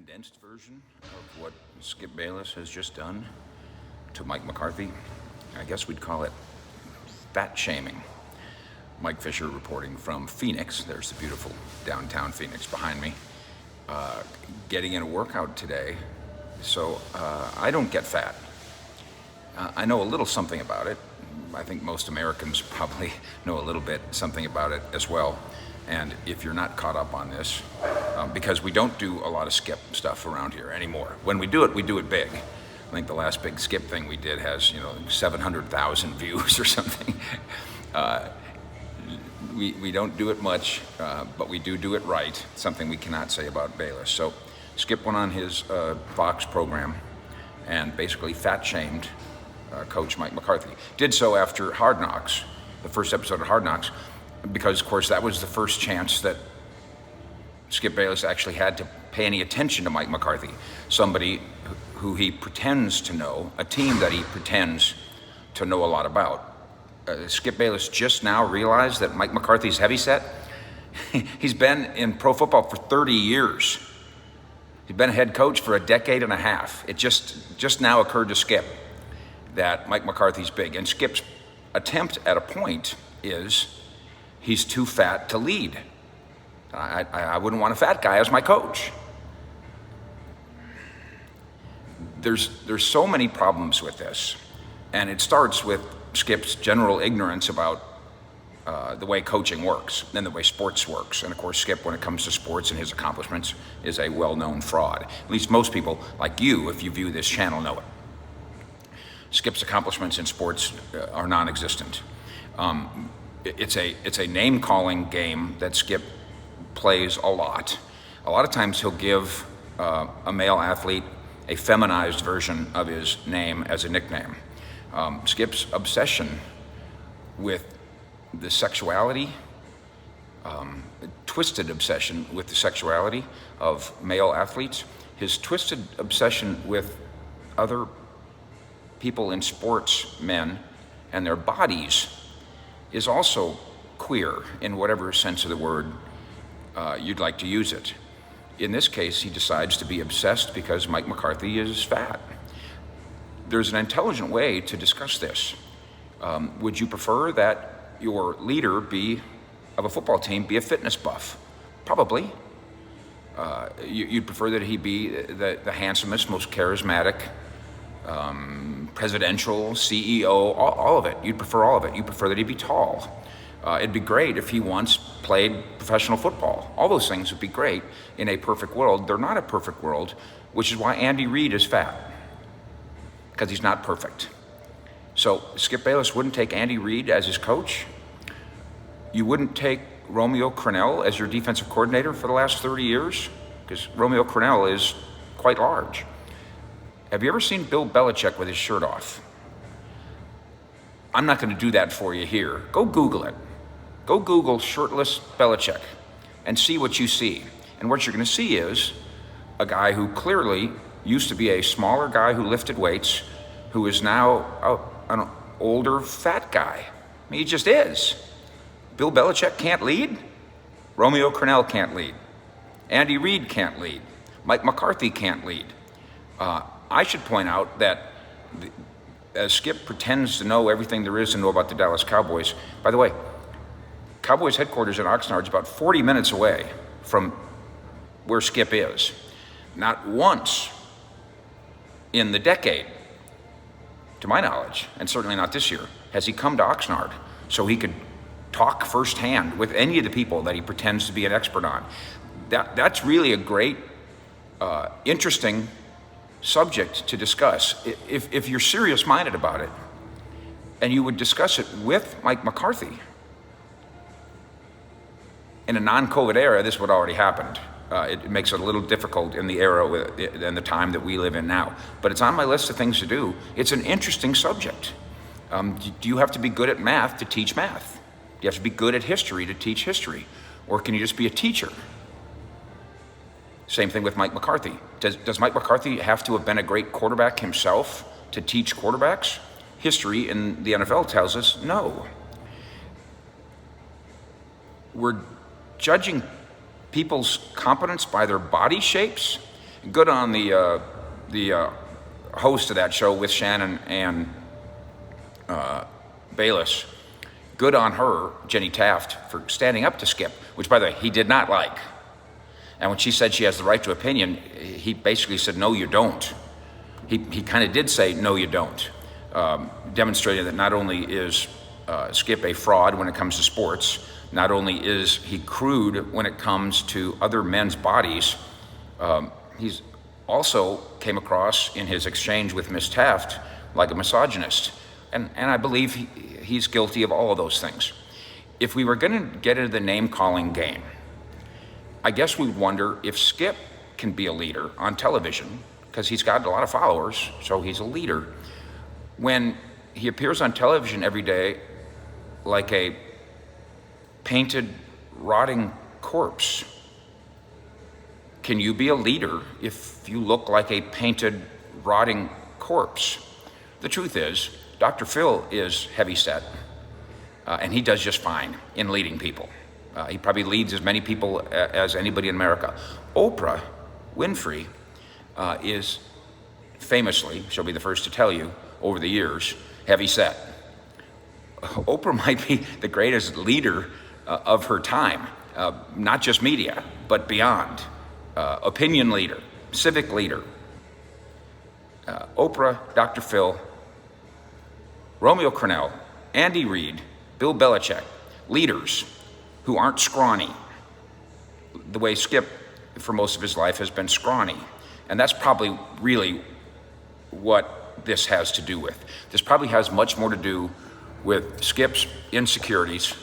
condensed version of what Skip Bayless has just done to Mike McCarthy. I guess we'd call it fat shaming. Mike Fisher reporting from Phoenix. There's the beautiful downtown Phoenix behind me. Getting in a workout today. So I don't get fat. I know a little something about it. I think most Americans probably know a little bit something about it as well. And if you're not caught up on this, because we don't do a lot of Skip stuff around here anymore. When we do it big. I think the last big Skip thing we did has, 700,000 views or something. We don't do it much, but we do it right, something we cannot say about Bayless. So Skip went on his Fox program and basically fat-shamed Coach Mike McCarthy. Did so after Hard Knocks, the first episode of Hard Knocks, because, of course, that was the first chance that Skip Bayless actually had to pay any attention to Mike McCarthy, somebody who he pretends to know, a team that he pretends to know a lot about. Skip Bayless just now realized that Mike McCarthy's heavyset. He's been in pro football for 30 years. He's been a head coach for a decade and a half. It just now occurred to Skip that Mike McCarthy's big. And Skip's attempt at a point is he's too fat to lead. I wouldn't want a fat guy as my coach. There's so many problems with this. And it starts with Skip's general ignorance about the way coaching works and the way sports works. And of course, Skip, when it comes to sports and his accomplishments, is a well-known fraud. At least most people, like you, if you view this channel, know it. Skip's accomplishments in sports are non-existent. It's a name-calling game that Skip plays a lot. A lot of times he'll give a male athlete a feminized version of his name as a nickname. Skip's obsession with the sexuality, twisted obsession with the sexuality of male athletes, his twisted obsession with other people in sports, men, and their bodies is also queer in whatever sense of the word you'd like to use it. In this case, he decides to be obsessed because Mike McCarthy is fat. There's an intelligent way to discuss this. Would you prefer that your leader of a football team be a fitness buff? Probably. You'd prefer that he be the handsomest, most charismatic, presidential, CEO, all of it. You'd prefer all of it. You'd prefer that he be tall. It'd be great if he once played professional football. All those things would be great in a perfect world. They're not a perfect world, which is why Andy Reid is fat, because he's not perfect. So Skip Bayless wouldn't take Andy Reid as his coach. You wouldn't take Romeo Crennel as your defensive coordinator for the last 30 years, because Romeo Crennel is quite large. Have you ever seen Bill Belichick with his shirt off? I'm not going to do that for you here. Go Google it. Go Google shirtless Belichick and see what you see. And what you're going to see is a guy who clearly used to be a smaller guy who lifted weights, who is now an older fat guy. I mean, he just is. Bill Belichick can't lead. Romeo Crennel can't lead. Andy Reid can't lead. Mike McCarthy can't lead. I should point out that as Skip pretends to know everything there is to know about the Dallas Cowboys, by the way, Cowboys headquarters in Oxnard is about 40 minutes away from where Skip is. Not once in the decade, to my knowledge, and certainly not this year, has he come to Oxnard so he could talk firsthand with any of the people that he pretends to be an expert on. That's really a great, interesting subject to discuss. If you're serious-minded about it, and you would discuss it with Mike McCarthy, in a non-COVID era, this would already happened. It makes it a little difficult in the era and the time that we live in now. But it's on my list of things to do. It's an interesting subject. Do you have to be good at math to teach math? Do you have to be good at history to teach history? Or can you just be a teacher? Same thing with Mike McCarthy. Does Mike McCarthy have to have been a great quarterback himself to teach quarterbacks? History in the NFL tells us no. We're judging people's competence by their body shapes Good on the host of that show with Shannon and Bayless. Good on her, Jenny Taft, for standing up to Skip, which, by the way, he did not like. And when she said she has the right to opinion, he basically said, no, you don't. He kind of did say, no, you don't, demonstrating that not only is Skip a fraud when it comes to sports, not only is he crude when it comes to other men's bodies, he's also came across in his exchange with Miss Taft like a misogynist. And I believe he's guilty of all of those things. If we were going to get into the name-calling game, I guess we'd wonder if Skip can be a leader on television, because he's got a lot of followers, so he's a leader, when he appears on television every day like a painted, rotting corpse. Can you be a leader if you look like a painted, rotting corpse? The truth is, Dr. Phil is heavy-set, and he does just fine in leading people. He probably leads as many people as anybody in America. Oprah Winfrey is famously, she'll be the first to tell you, over the years, heavy-set. Oprah might be the greatest leader of her time, not just media, but beyond. Opinion leader, civic leader. Oprah, Dr. Phil, Romeo Crennel, Andy Reid, Bill Belichick, leaders who aren't scrawny, the way Skip, for most of his life, has been scrawny. And that's probably really what this has to do with. This probably has much more to do with Skip's insecurities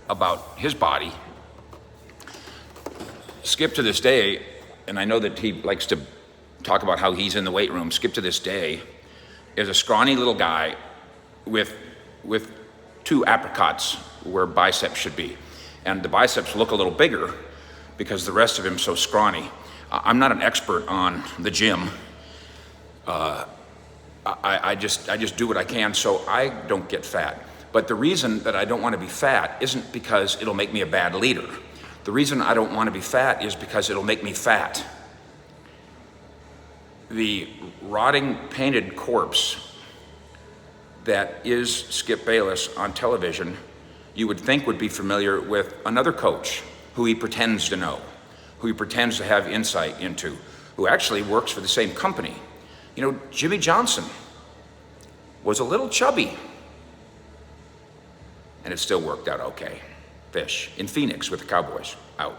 about his body. Skip to this day, and I know that he likes to talk about how he's in the weight room, Skip to this day is a scrawny little guy with two apricots where biceps should be. And the biceps look a little bigger because the rest of him's so scrawny. I'm not an expert on the gym. I just do what I can so I don't get fat. But the reason that I don't want to be fat isn't because it'll make me a bad leader. The reason I don't want to be fat is because it'll make me fat. The rotting, painted corpse that is Skip Bayless on television, you would think would be familiar with another coach who he pretends to know, who he pretends to have insight into, who actually works for the same company. You know, Jimmy Johnson was a little chubby, and it still worked out okay. Fish in Phoenix with the Cowboys, out.